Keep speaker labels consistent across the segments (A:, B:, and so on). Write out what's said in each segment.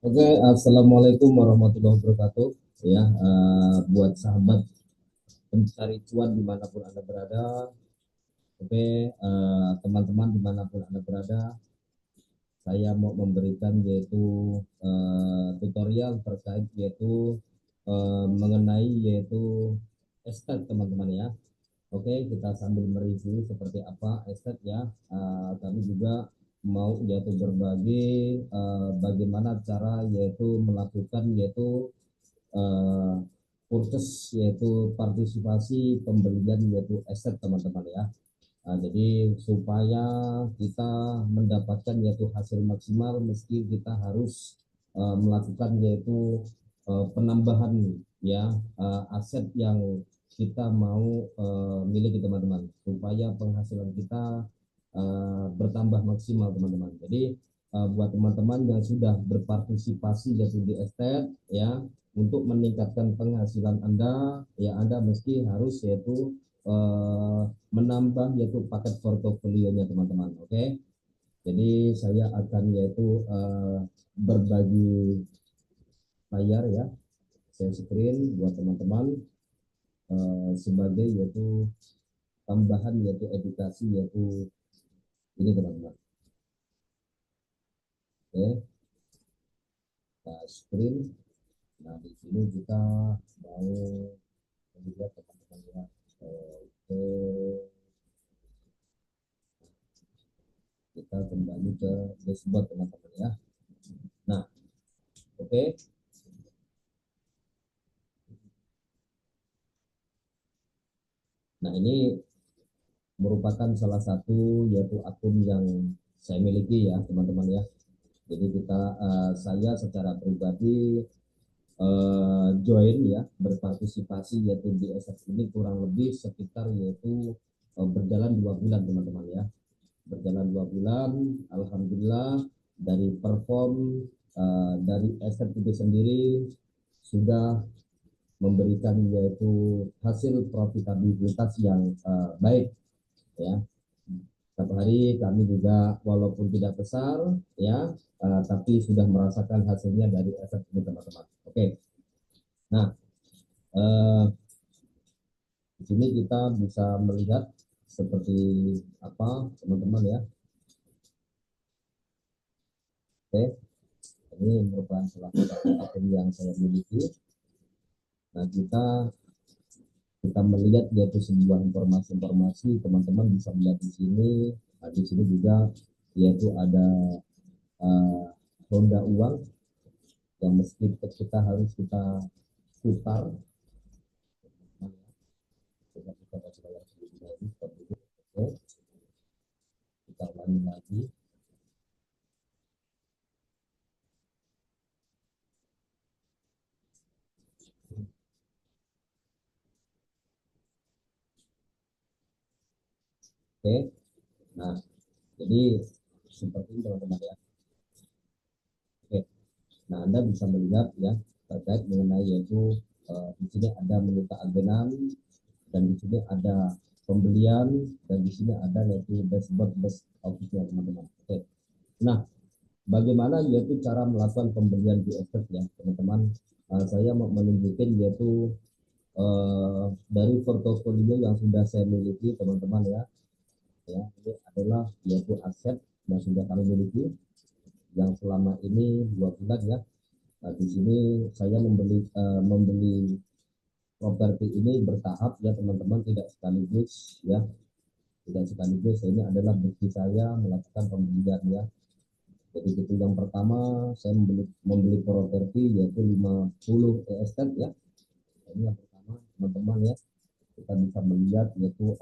A: Oke, assalamualaikum warahmatullahi wabarakatuh. Ya, buat sahabat pencari cuan dimanapun anda berada. Oke, teman-teman dimanapun anda berada, saya mau memberikan yaitu tutorial terkait yaitu mengenai yaitu estet teman-teman ya. Oke, kita sambil mereview seperti apa estet ya. Kami juga mau yaitu berbagi bagaimana cara yaitu melakukan yaitu uh, kursus yaitu partisipasi pembelian yaitu aset teman-teman ya. Jadi supaya kita mendapatkan yaitu hasil maksimal meski kita harus melakukan yaitu penambahan ya aset yang kita mau miliki teman-teman supaya penghasilan kita bertambah maksimal teman-teman. Jadi buat teman-teman yang sudah berpartisipasi yaitu di estate ya untuk meningkatkan penghasilan Anda ya Anda mesti harus yaitu menambah yaitu paket portofolionya teman-teman. Oke, jadi saya akan yaitu berbagi layar ya, share screen buat teman-teman sebagai yaitu tambahan yaitu edukasi yaitu ini teman-teman. Oke, kita screen. Nah di sini kita mau melihat teman-teman ya. Oke, kita kembali ke dashboard teman-teman ya. Nah, oke. Nah, ini merupakan salah satu yaitu akun yang saya miliki ya, teman-teman ya. Jadi saya secara pribadi join ya, berpartisipasi yaitu di SF ini kurang lebih sekitar yaitu berjalan 2 bulan teman-teman ya. Berjalan 2 bulan, alhamdulillah dari perform dari SF itu sendiri sudah memberikan yaitu hasil profitabilitas yang baik ya. Setiap hari kami juga walaupun tidak besar ya, tapi sudah merasakan hasilnya dari aset ini teman-teman. Oke, nah di sini kita bisa melihat seperti apa teman-teman ya. Oke, ini merupakan salah satu akun yang saya miliki. Nah kita melihat yaitu sebuah informasi-informasi teman-teman bisa melihat di sini. Nah, di sini juga yaitu ada uh, roda uang yang meski kita harus kita putar. Coba kita baca dalam sebelumnya ini seperti itu. Oke, kita ulangi lagi. Oke, nah jadi seperti ini teman-teman ya. Oke, nah Anda bisa melihat ya terkait mengenai yaitu di sini ada menuta agenan dan di sini ada pembelian dan di sini ada yaitu dashboard best official teman-teman. Oke, nah bagaimana yaitu cara melakukan pembelian di Excel ya teman-teman. Saya mau menunjukkan yaitu dari portofolio yang sudah saya miliki teman-teman ya. Ya, ini adalah yaitu aset yang sudah kami miliki yang selama ini 2 bulan ya. Nah, di sini saya membeli properti ini bertahap ya teman-teman, tidak sekaligus ya, tidak sekaligus. Ini adalah bukti saya melakukan pembelian ya. Jadi itu yang pertama saya membeli properti yaitu 50 estate ya. Ini yang pertama teman-teman ya. Kita bisa melihat yaitu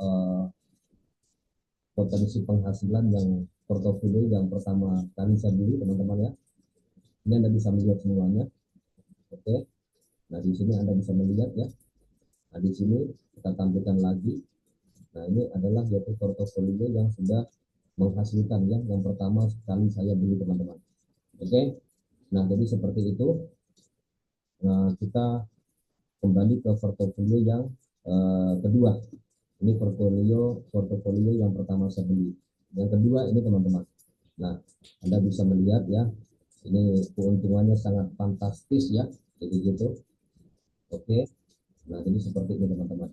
A: potensi penghasilan yang portofolio yang pertama kali saya beli teman-teman ya. Ini Anda bisa melihat semuanya. Oke. Nah, di sini Anda bisa melihat ya. Nah, di sini kita tampilkan lagi. Nah, ini adalah yaitu portofolio yang sudah menghasilkan ya. Yang pertama kali saya beli teman-teman. Oke. Nah, jadi seperti itu. Nah, kita kembali ke portofolio yang kedua. Ini portofolio yang pertama saya beli. Yang kedua ini teman-teman. Nah, Anda bisa melihat ya, Ini keuntungannya sangat fantastis ya, jadi gitu. Oke, nah jadi seperti ini teman-teman.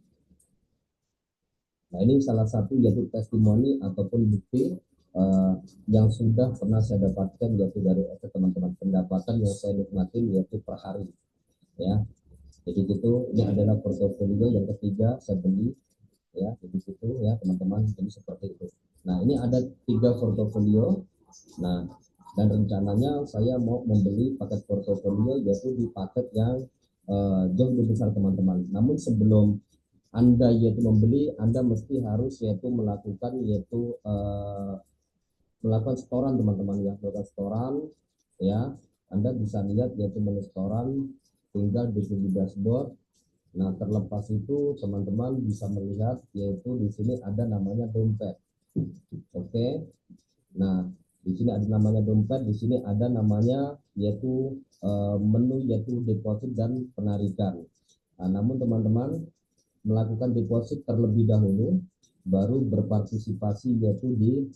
A: Nah ini salah satu yaitu testimoni ataupun bukti yang sudah pernah saya dapatkan yaitu dari teman-teman, pendapatan yang saya nikmatin yaitu per hari ya. Jadi gitu, ini adalah portofolio yang ketiga saya beli ya, jadi gitu ya teman-teman, jadi seperti itu. Nah ini ada 3 portofolio. Nah dan rencananya saya mau membeli paket portofolio yaitu di paket yang jauh lebih besar teman-teman. Namun sebelum Anda yaitu membeli, Anda mesti harus yaitu melakukan yaitu melakukan setoran teman-teman ya, melakukan setoran ya. Anda bisa lihat yaitu menu setoran, tinggal di dashboard. Nah, terlepas itu teman-teman bisa melihat yaitu di sini ada namanya dompet. Oke. Nah, di sini ada namanya dompet, di sini ada namanya yaitu menu yaitu deposit dan penarikan. Nah, namun teman-teman melakukan deposit terlebih dahulu, baru berpartisipasi yaitu di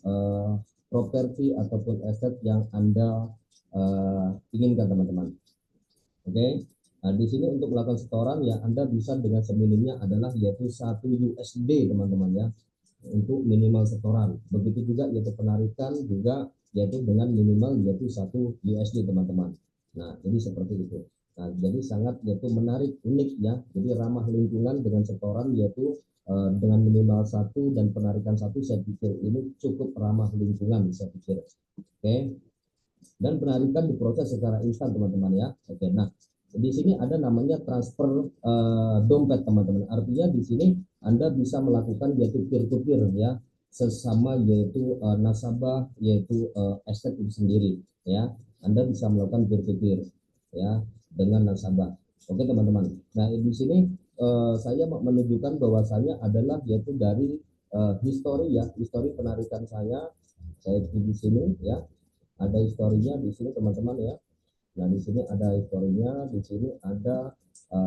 A: properti ataupun aset yang Anda inginkan teman-teman. Oke. Nah, di sini untuk melakukan setoran ya Anda bisa dengan seminimnya adalah yaitu 1 USD teman-teman ya, untuk minimal setoran. Begitu juga yaitu penarikan juga yaitu dengan minimal yaitu 1 USD teman-teman. Nah, jadi seperti itu. Nah, jadi sangat yaitu menarik, unik ya. Jadi ramah lingkungan dengan setoran yaitu dengan minimal 1 dan penarikan 1, saya pikir ini cukup ramah lingkungan saya pikir. Oke. Dan penarikan diproses secara instan teman-teman ya. Oke, nah di sini ada namanya transfer dompet teman-teman. Artinya di sini Anda bisa melakukan yaitu peer to peer ya, sesama yaitu nasabah yaitu aset itu sendiri ya. Anda bisa melakukan peer to peer ya dengan nasabah. Oke teman-teman. Nah di sini saya menunjukkan bahwasanya adalah yaitu dari histori ya, histori penarikan saya di sini ya, ada historinya di sini teman-teman ya. Nah di sini ada historinya, di sini ada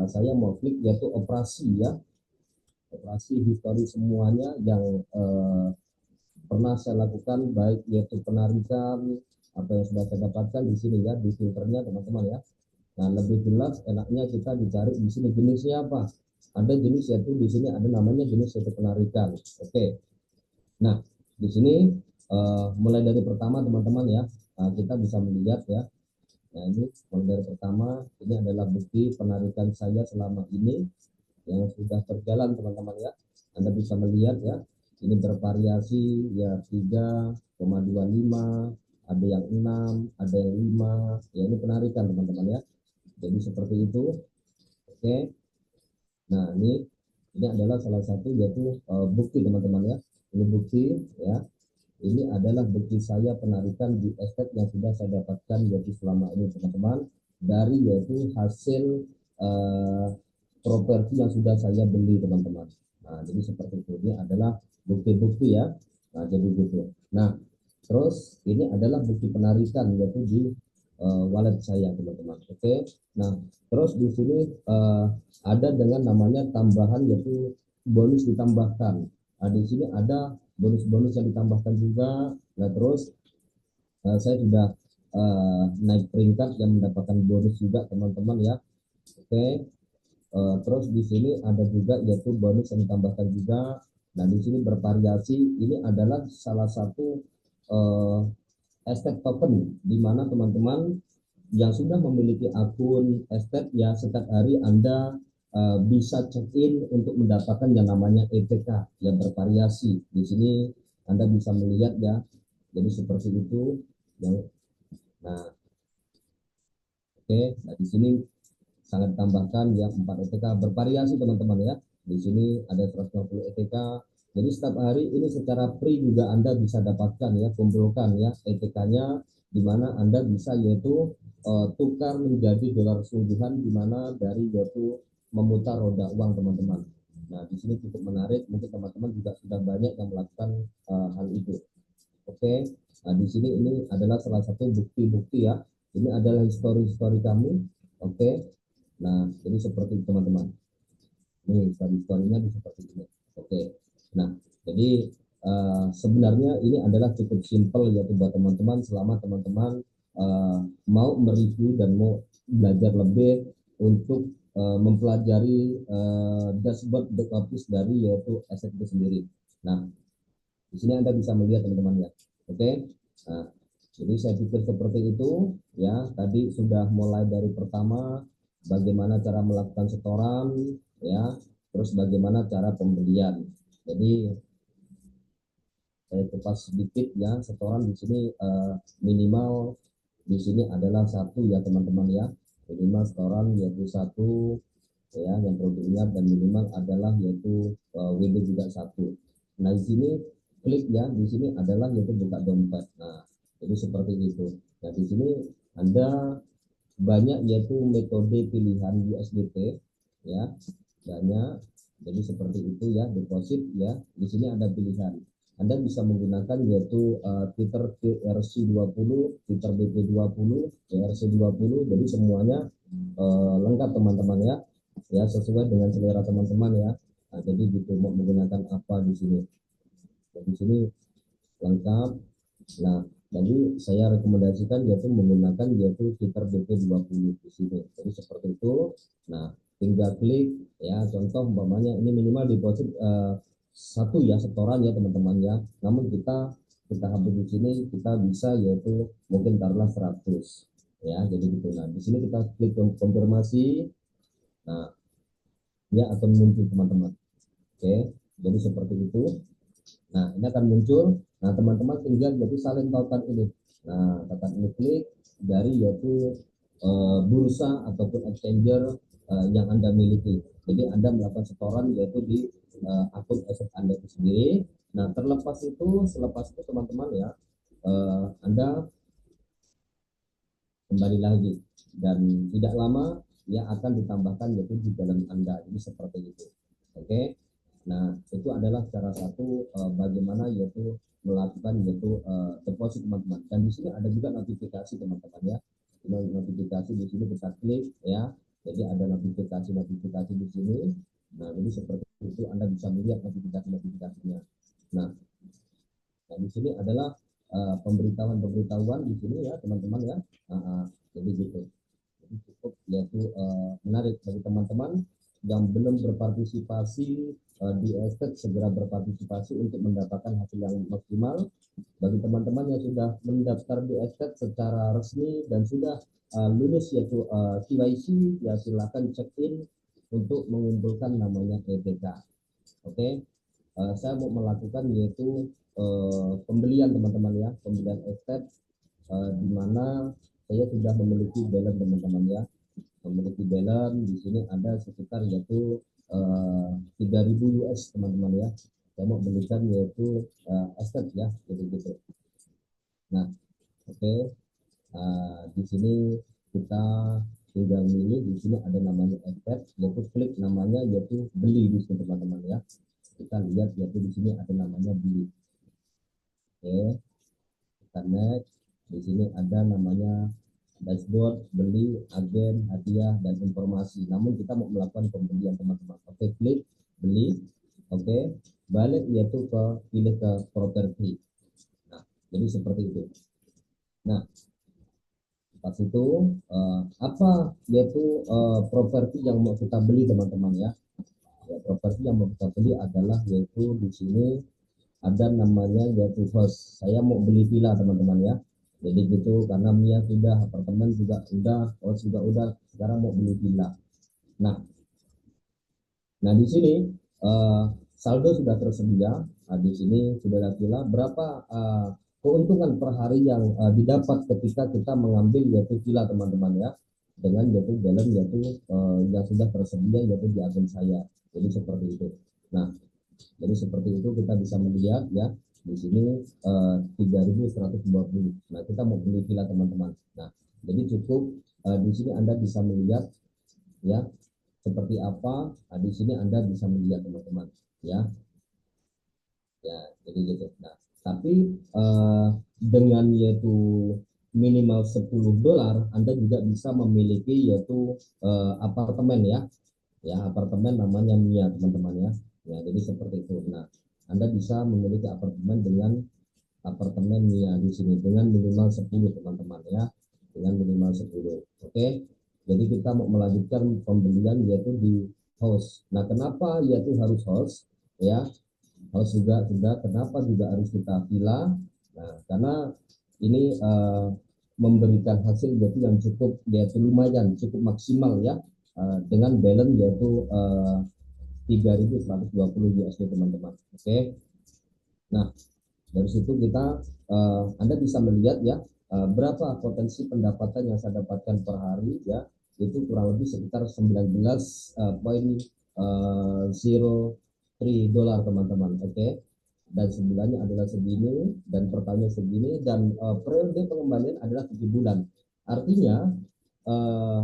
A: saya mau klik yaitu operasi ya, operasi histori semuanya yang pernah saya lakukan, baik yaitu penarikan apa yang sudah saya dapatkan di sini ya, di filternya teman-teman ya. Nah lebih jelas enaknya kita dicari di sini jenisnya apa. Ada jenis yaitu di sini ada namanya jenis yaitu penarikan. Oke. Nah di sini mulai dari pertama teman-teman ya, kita bisa melihat ya. Nah ini mulai dari pertama, ini adalah bukti penarikan saya selama ini yang sudah berjalan teman-teman ya. Anda bisa melihat ya, ini bervariasi ya 3,25, ada yang 6, ada yang 5, ya ini penarikan teman-teman ya. Jadi seperti itu. Oke. Nah ini adalah salah satu yaitu bukti teman-teman ya. Ini bukti ya. Ini adalah bukti saya penarikan di estate yang sudah saya dapatkan yaitu selama ini teman-teman, dari yaitu hasil properti yang sudah saya beli teman-teman. Nah jadi seperti itu, ini adalah bukti-bukti ya. Nah jadi gitu. Nah terus ini adalah bukti penarikan yaitu di wallet saya teman-teman. Oke. Nah terus di sini ada dengan namanya tambahan yaitu bonus ditambahkan. Nah di sini ada bonus-bonus yang ditambahkan juga. Nah terus saya sudah naik peringkat yang mendapatkan bonus juga teman-teman ya. Oke. Terus di sini ada juga yaitu bonus yang ditambahkan juga. Nah di sini bervariasi. Ini adalah salah satu estate token di mana teman-teman yang sudah memiliki akun estate ya, setiap hari Anda bisa check-in untuk mendapatkan yang namanya EPK yang bervariasi. Di sini Anda bisa melihat ya. Jadi seperti itu yang nah oke. Nah di sini sangat tambahkan ya 4 ETK bervariasi teman-teman ya. Di sini ada 150 ETK. Jadi setiap hari ini secara free juga Anda bisa dapatkan ya, kumpulkan ya ETK-nya, di mana Anda bisa yaitu tukar menjadi dolar sungguhan, di mana dari yaitu memutar roda uang teman-teman. Nah di sini cukup menarik, mungkin teman-teman juga sudah banyak yang melakukan hal itu. Oke. Nah di sini ini adalah salah satu bukti-bukti ya. Ini adalah histori-histori kami. Oke. Nah, jadi seperti itu teman-teman. Ini historinya seperti ini. Oke. Nah, jadi sebenarnya ini adalah cukup simpel ya buat teman-teman, selama teman-teman mau mereview dan mau belajar lebih untuk mempelajari dashboard back office dari yaitu aset itu sendiri. Nah, di sini Anda bisa melihat teman-teman ya. Oke. Nah, jadi saya pikir seperti itu ya. Tadi sudah mulai dari pertama bagaimana cara melakukan setoran ya, terus bagaimana cara pembelian. Jadi saya kupas sedikit ya, setoran di sini minimal di sini adalah satu ya teman-teman ya, minimal setoran yaitu satu ya, yang perlu diingat, dan minimal adalah yaitu WD juga satu. Nah di sini klik ya, di sini adalah yaitu buka dompet. Nah jadi seperti itu. Nah di sini Anda banyak yaitu metode pilihan USDT ya, banyak. Jadi seperti itu ya, deposit ya. Di sini ada pilihan. Anda bisa menggunakan yaitu Tether ERC20, Tether BP20, ERC20. Jadi semuanya lengkap teman-teman ya. Ya sesuai dengan selera teman-teman ya. Nah, jadi gitu mau menggunakan apa di sini. Nah, di sini lengkap. Nah, jadi saya rekomendasikan yaitu menggunakan yaitu Tether BP20 di sini. Jadi seperti itu. Nah, tinggal klik ya, contoh umpamanya ini minimal deposit satu ya, setoran ya teman-teman ya. Namun kita habis di sini kita bisa yaitu mungkin taruhlah 100 ya, jadi gitu. Nah, di sini kita klik konfirmasi. Nah, dia akan muncul teman-teman. Oke, jadi seperti itu. Nah, ini akan muncul. Nah, teman-teman tinggal jadi salin tautan ini. Nah, tekan ini klik dari yaitu bursa ataupun exchanger yang Anda miliki. Jadi Anda melakukan setoran yaitu di akun aset Anda itu sendiri. Nah, selepas itu teman-teman ya, Anda kembali lagi dan tidak lama ya akan ditambahkan yaitu di dalam Anda. Jadi seperti itu. Oke. Nah, itu adalah cara satu bagaimana yaitu melakukan yaitu deposit teman-teman. Dan di sini ada juga notifikasi teman-teman ya. Notifikasi di sini kita klik ya. Jadi ada notifikasi di sini. Nah, jadi seperti itu Anda bisa melihat notifikasinya. Nah, di sini adalah pemberitahuan di sini ya teman-teman ya. Jadi gitu. Jadi cukup yaitu menarik bagi teman-teman yang belum berpartisipasi di estate, segera berpartisipasi untuk mendapatkan hasil yang maksimal. Bagi teman-teman yang sudah mendaftar di estate secara resmi dan sudah lulus yaitu KYC, ya silakan check in untuk mengumpulkan namanya ETK. Oke. Saya mau melakukan yaitu pembelian teman-teman ya, pembelian estate di mana saya sudah memiliki balance teman-teman ya, memiliki balance di sini ada sekitar yaitu 3.000 US teman-teman ya. Saya mau belikan yaitu estate ya, gitu-gitu. Nah, oke. Di sini kita tinggal milih, di sini ada namanya estate, yaitu klik namanya yaitu beli di sini teman-teman ya. Kita lihat yaitu di sini ada namanya beli. Oke, kita next. Di sini ada namanya dashboard, beli, agen, hadiah, dan informasi. Namun kita mau melakukan pembelian teman-teman. Oke, klik beli. Oke, balik yaitu pilih ke properti. Nah, jadi seperti itu. Nah, pas itu apa yaitu properti yang mau kita beli teman-teman ya. Ya, properti yang mau kita beli adalah yaitu di sini ada namanya yaitu host. Saya mau beli villa teman-teman ya. Jadi gitu, karena Mia sudah apartemen juga udah, host juga udah, sekarang mau beli villa. Nah, di sini saldo sudah tersedia. Nah, di sini sudah ada villa. Berapa keuntungan per hari yang didapat ketika kita mengambil yaitu villa teman-teman ya, dengan yaitu balance yaitu yang sudah tersedia yaitu di akun saya. Jadi seperti itu. Nah, jadi seperti itu kita bisa melihat ya di sini 3.120. Nah, kita mau beli villa teman-teman. Nah, jadi cukup di sini Anda bisa melihat ya seperti apa. Nah, di sini Anda bisa melihat teman-teman ya. Ya, jadi gitu. Nah, tapi dengan yaitu minimal $10 Anda juga bisa memiliki yaitu apartemen ya. Ya, apartemen namanya Mia teman-teman ya. Ya, jadi seperti itu. Nah, Anda bisa memiliki apartemen dengan apartemen Mia di sini dengan minimal 10 teman-teman ya. dengan minimal 10. Oke. Jadi kita mau melanjutkan pembelian yaitu di host. Nah, kenapa yaitu harus host? Ya, host juga kenapa juga harus kita pilih? Nah, karena ini memberikan hasil yaitu yang cukup yaitu lumayan cukup maksimal ya, dengan balance yaitu 3.120 USD teman-teman. Oke. Nah, dari situ kita Anda bisa melihat ya berapa potensi pendapatan yang saya dapatkan per hari ya, itu kurang lebih sekitar 19.03 dolar teman-teman. Oke. Dan sebulannya adalah segini dan pertanyaan segini dan periode pengembalian adalah 7 bulan. Artinya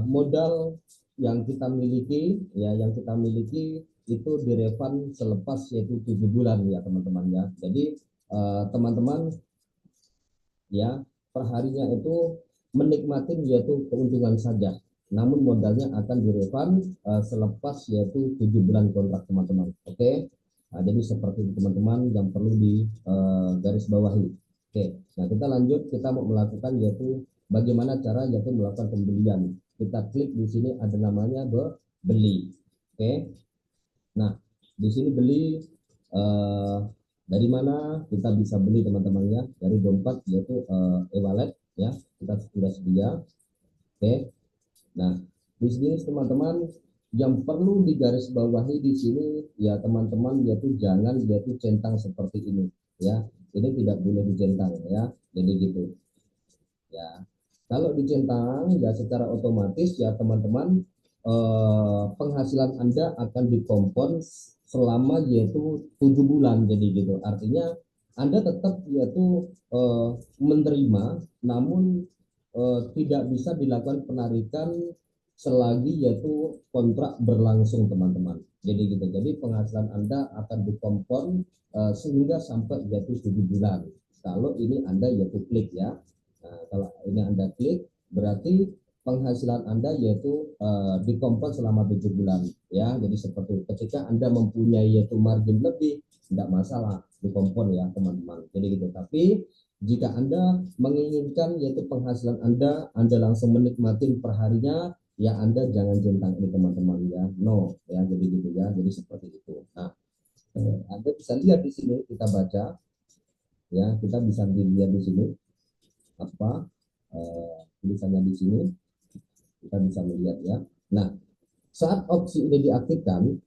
A: modal yang kita miliki ya, yang kita miliki itu direfund selepas yaitu 7 bulan ya teman-teman ya. Jadi teman-teman ya perharinya itu menikmati yaitu keuntungan saja, namun modalnya akan direfund selepas yaitu 7 bulan kontrak teman-teman. Oke. Nah, jadi seperti itu teman-teman yang perlu di garis bawahi. Oke. Nah, kita lanjut, kita mau melakukan yaitu bagaimana cara yaitu melakukan pembelian. Kita klik di sini ada namanya beli. Oke. Nah, di sini beli dari mana kita bisa beli teman-teman ya, dari dompet yaitu e-wallet ya, kita sudah sedia. Oke. Nah, di sini teman-teman yang perlu digarisbawahi di sini ya teman-teman yaitu jangan yaitu centang seperti ini ya. Ini tidak boleh dicentang ya. Jadi gitu. Ya. Kalau dicentang ya secara otomatis ya teman-teman penghasilan Anda akan dikompon selama yaitu 7 bulan, jadi gitu. Artinya Anda tetap yaitu menerima, namun tidak bisa dilakukan penarikan selagi yaitu kontrak berlangsung teman-teman. Jadi gitu. Jadi penghasilan Anda akan dikompon sehingga sampai yaitu 7 bulan. Kalau ini Anda yaitu klik ya. Nah, kalau ini Anda klik, berarti penghasilan Anda yaitu dikompon selama 7 bulan ya. Jadi seperti ketika Anda mempunyai yaitu margin lebih, tidak masalah dikompon ya teman-teman. Jadi gitu. Tapi jika Anda menginginkan yaitu penghasilan Anda langsung menikmati perharinya, ya Anda jangan centang ini teman-teman ya. No ya, jadi gitu ya. Jadi seperti itu. Nah, Anda bisa lihat di sini, kita baca ya, kita bisa dilihat di sini apa tulisannya di sini, kita bisa melihat ya. Nah, saat opsi ini diaktifkan,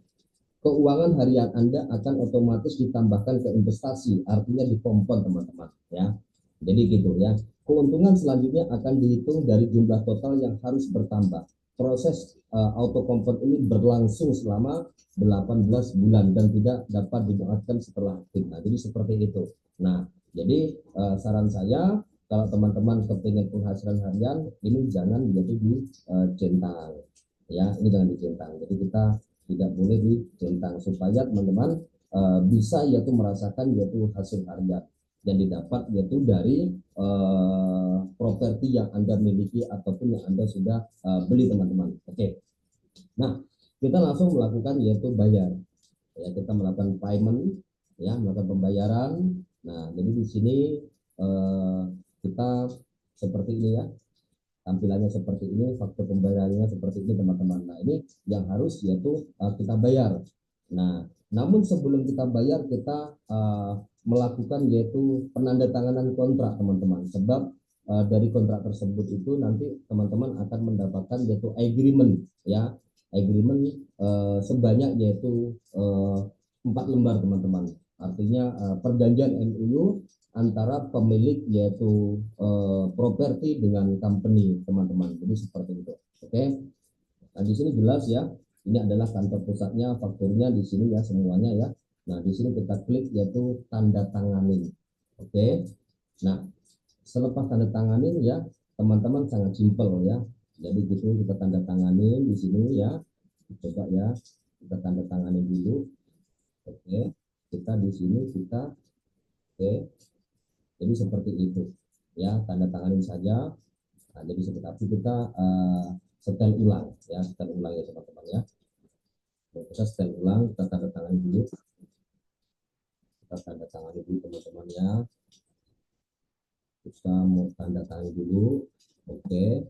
A: keuangan harian Anda akan otomatis ditambahkan ke investasi, artinya dikompon teman-teman ya. Jadi gitu ya. Keuntungan selanjutnya akan dihitung dari jumlah total yang harus bertambah. Proses auto kompon ini berlangsung selama 18 bulan dan tidak dapat dimanfaatkan setelah aktif. Nah, jadi seperti itu. Nah, jadi saran saya kalau teman-teman kepingin penghasilan harian ini jangan jadi dicentang ya, ini jangan dicentang. Jadi kita tidak boleh dicentang supaya teman-teman bisa yaitu merasakan yaitu hasil harian yang didapat yaitu dari properti yang Anda miliki ataupun yang Anda sudah beli teman-teman. Oke. Nah, kita langsung melakukan yaitu bayar. Ya, kita melakukan payment ya, melakukan pembayaran. Nah, jadi di sini kita seperti ini ya. Tampilannya seperti ini, faktur pembayarannya seperti ini teman-teman. Nah, ini yang harus yaitu kita bayar. Nah, namun sebelum kita bayar kita melakukan yaitu penandatanganan kontrak teman-teman. Sebab dari kontrak tersebut itu nanti teman-teman akan mendapatkan yaitu agreement ya, agreement sebanyak yaitu 4 lembar teman-teman. Artinya perjanjian MOU antara pemilik yaitu properti dengan company teman-teman. Jadi seperti itu. Oke. Nah, di sini jelas ya. Ini adalah kantor pusatnya, fakturnya di sini ya semuanya ya. Nah, di sini kita klik yaitu tanda tanganin. Oke. Nah, selepas tanda tanganin ya, teman-teman sangat simpel ya. Jadi gitu kita tanda tanganin di sini ya. Coba ya, kita tanda tanganin dulu. Oke. Kita di sini kita oke. Jadi seperti itu ya, tanda tanganin saja. Nah, jadi seperti itu kita setel ulang ya, setel ulang ya teman-teman ya. Kita setel ulang, kita tanda tangan dulu, kita tanda tangan dulu teman-teman ya. Kita mau tanda tangan dulu. Oke,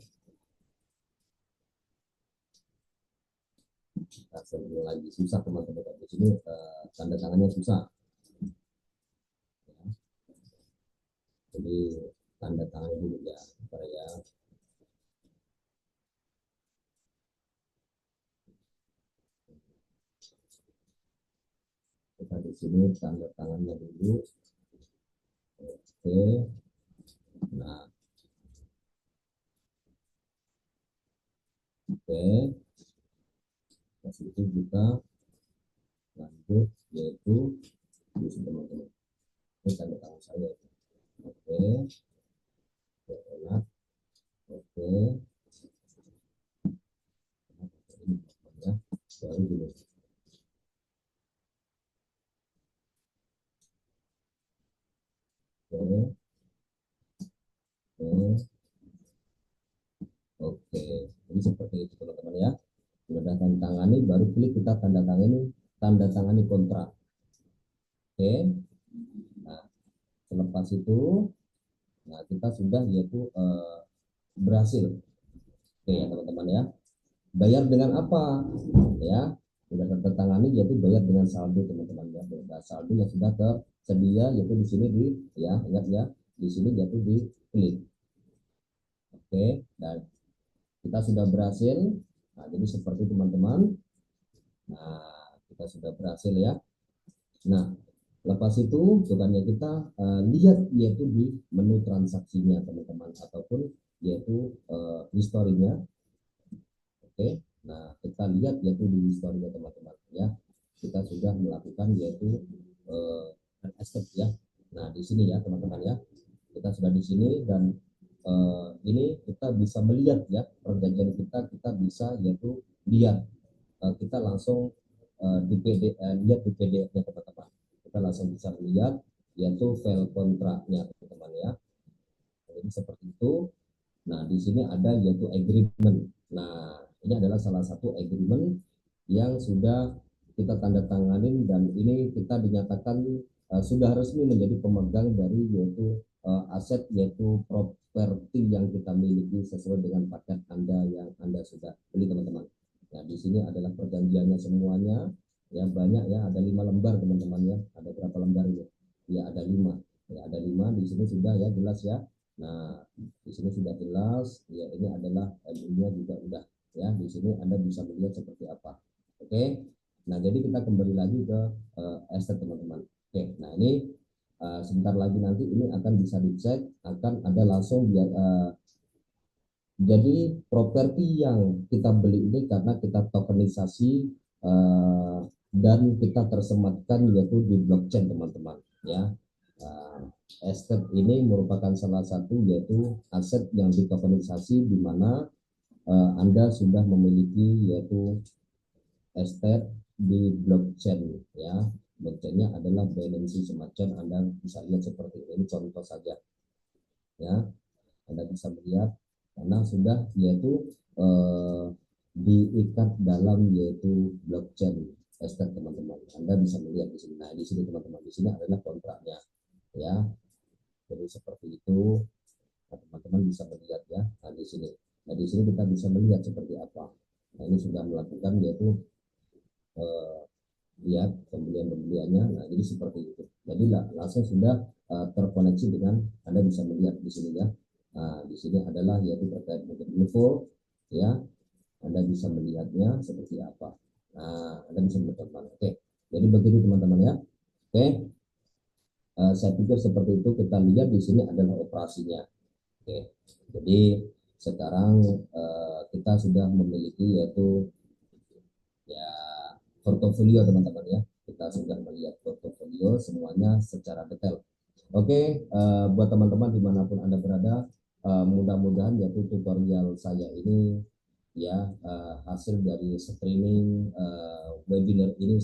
A: langsung lagi susah teman-teman di sini, tanda tangannya susah. Jadi tanda tangan dulu ya, supaya kita di sini tanda tangannya dulu. Oke, nah oke, kasih itu kita lanjut yaitu di sini teman-teman. Ini tanda tangan saya. Oke, enak. Oke, ini ya, baru dulu. Oke, oke, oke. Jadi seperti itu teman-teman ya. Sudah tanda tangani, baru klik kita tanda tangani kontrak. Oke, nah selepas itu, nah kita sudah yaitu berhasil. Oke ya teman-teman ya. Bayar dengan apa? Ya, sudah tertangani yaitu bayar dengan saldo teman-teman ya. Saldo yang sudah tersedia yaitu di sini di ya, ingat ya, di sini yaitu di klik. Oke, dan kita sudah berhasil. Nah, jadi seperti teman-teman. Nah, kita sudah berhasil ya. Nah, lepas itu bukannya kita lihat yaitu di menu transaksinya teman-teman ataupun yaitu historinya. Oke, nah kita lihat yaitu di historinya teman-teman ya. Kita sudah melakukan yaitu escape ya. Nah di sini ya teman-teman ya, kita sudah di sini dan ini kita bisa melihat ya perjanjian kita bisa yaitu lihat, kita langsung lihat di PDF-nya teman-teman. Kita langsung bisa melihat yaitu file kontraknya teman-teman ya. Jadi seperti itu. Nah, di sini ada yaitu agreement. Nah, ini adalah salah satu agreement yang sudah kita tanda tanganin dan ini kita dinyatakan sudah resmi menjadi pemegang dari yaitu aset yaitu properti yang kita miliki sesuai dengan paket Anda yang Anda sudah beli teman-teman. Nah, di sini adalah perjanjiannya semuanya ya, banyak ya, ada 5 lembar teman-teman ya. Ada berapa lembar ini? Ya, ada 5. Ya, ada 5 di sini sudah ya jelas ya. Nah, di sini sudah jelas ya, ini adalah MU-nya juga udah ya. Di sini Anda bisa melihat seperti apa. Oke. Nah, jadi kita kembali lagi ke aset teman-teman. Oke. Nah, ini sebentar lagi nanti ini akan bisa dicek, akan ada langsung biar jadi properti yang kita beli ini karena kita tokenisasi dan kita tersematkan yaitu di blockchain teman-teman ya. Estate ini merupakan salah satu yaitu aset yang ditokenisasi di mana Anda sudah memiliki yaitu estate di blockchain ya. Blockchainnya adalah Binance semacam, Anda bisa lihat seperti ini contoh saja ya. Anda bisa melihat karena sudah yaitu diikat dalam yaitu blockchain estate teman-teman. Anda bisa melihat di sini. Nah, di sini teman-teman, di sini adalah kontraknya ya. Jadi seperti itu, teman-teman bisa melihat ya. Nah, di sini. Nah, di sini kita bisa melihat seperti apa. Nah, ini sudah melakukan yaitu lihat pembelian-pembeliannya. Nah, jadi seperti itu. Jadi langsung sudah terkoneksi dengan Anda bisa melihat di sini ya. Nah, di sini adalah yaitu terkait dengan info ya. Anda bisa melihatnya seperti apa. Nah, Anda bisa melihat teman. Oke. Jadi begitu teman-teman ya. Oke. Saya pikir seperti itu. Kita lihat di sini adalah operasinya. Oke. Jadi sekarang kita sudah memiliki yaitu ya portofolio teman-teman ya. Kita sudah melihat portofolio semuanya secara detail. Oke, buat teman-teman dimanapun Anda berada, mudah-mudahan yaitu tutorial saya ini ya, hasil dari streaming webinar ini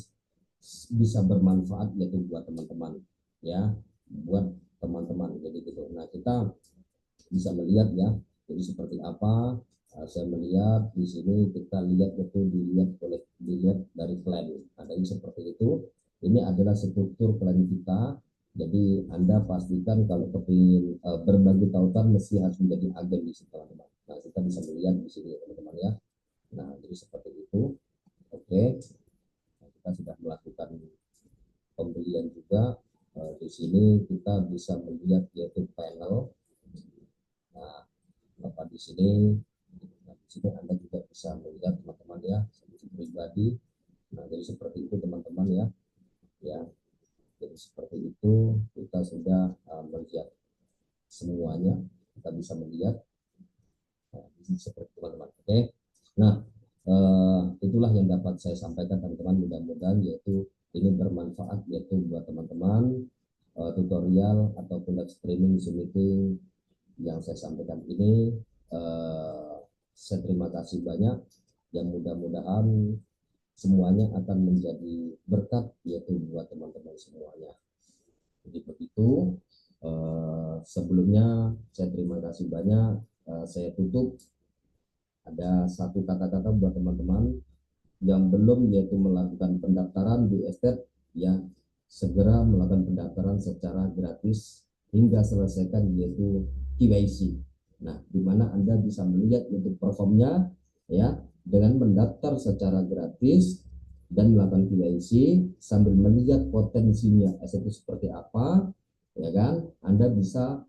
A: bisa bermanfaat yaitu buat teman-teman ya, buat teman-teman jadi gitu. Nah, kita bisa melihat ya, jadi seperti apa. Saya melihat di sini, kita lihat itu dilihat dari plan. Ada yang seperti itu. Ini adalah struktur plan kita. Jadi Anda pastikan kalau kepingin berbagi tautan mesti harus menjadi agen di situ teman-teman. kita bisa melihat di sini teman-teman ya. Nah, jadi seperti itu. Oke, nah, kita sudah melakukan pembelian juga. Di sini kita bisa melihat yaitu panel. Nah, Bapak di sini, nah, di sini Anda juga bisa melihat teman-teman ya, pribadi. Nah, jadi seperti itu teman-teman ya. Ya, jadi seperti itu kita sudah melihat semuanya. Kita bisa melihat seperti teman-teman. Oke. Nah, itulah yang dapat saya sampaikan teman-teman, mudah-mudahan yaitu ini bermanfaat yaitu buat teman-teman tutorial ataupun live streaming Zoom meeting yang saya sampaikan ini. Saya terima kasih banyak, yang mudah-mudahan semuanya akan menjadi berkat yaitu buat teman-teman semuanya. Jadi begitu. Sebelumnya saya terima kasih banyak. Saya tutup ada satu kata-kata buat teman-teman yang belum yaitu melakukan pendaftaran di estate ya, segera melakukan pendaftaran secara gratis hingga selesaikan yaitu KYC. Nah, di mana Anda bisa melihat yaitu performnya ya dengan mendaftar secara gratis dan melakukan KYC sambil melihat potensinya aset itu seperti apa, ya kan? Anda bisa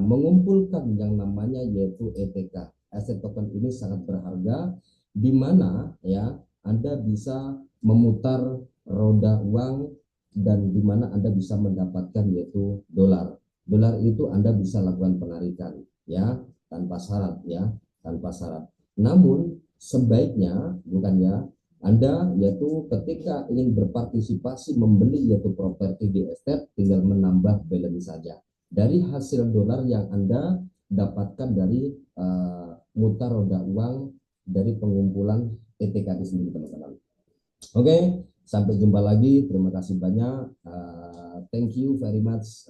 A: mengumpulkan yang namanya yaitu ETK. Aset token ini sangat berharga, di mana ya Anda bisa memutar roda uang dan di mana Anda bisa mendapatkan yaitu dolar. Dolar itu Anda bisa lakukan penarikan ya tanpa syarat ya, tanpa syarat. Namun sebaiknya bukan ya Anda yaitu ketika ingin berpartisipasi membeli yaitu properti di estate tinggal menambah balance saja dari hasil dolar yang Anda dapatkan dari mutar roda uang dari pengumpulan ETK itu sendiri teman-teman. Oke, sampai jumpa lagi. Terima kasih banyak. Thank you very much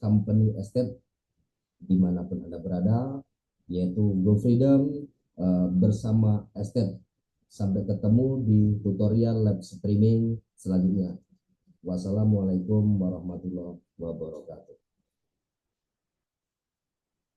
A: company estate dimanapun Anda berada, yaitu Go Freedom bersama estate. Sampai ketemu di tutorial live streaming selanjutnya. Wassalamualaikum warahmatullahi wabarakatuh.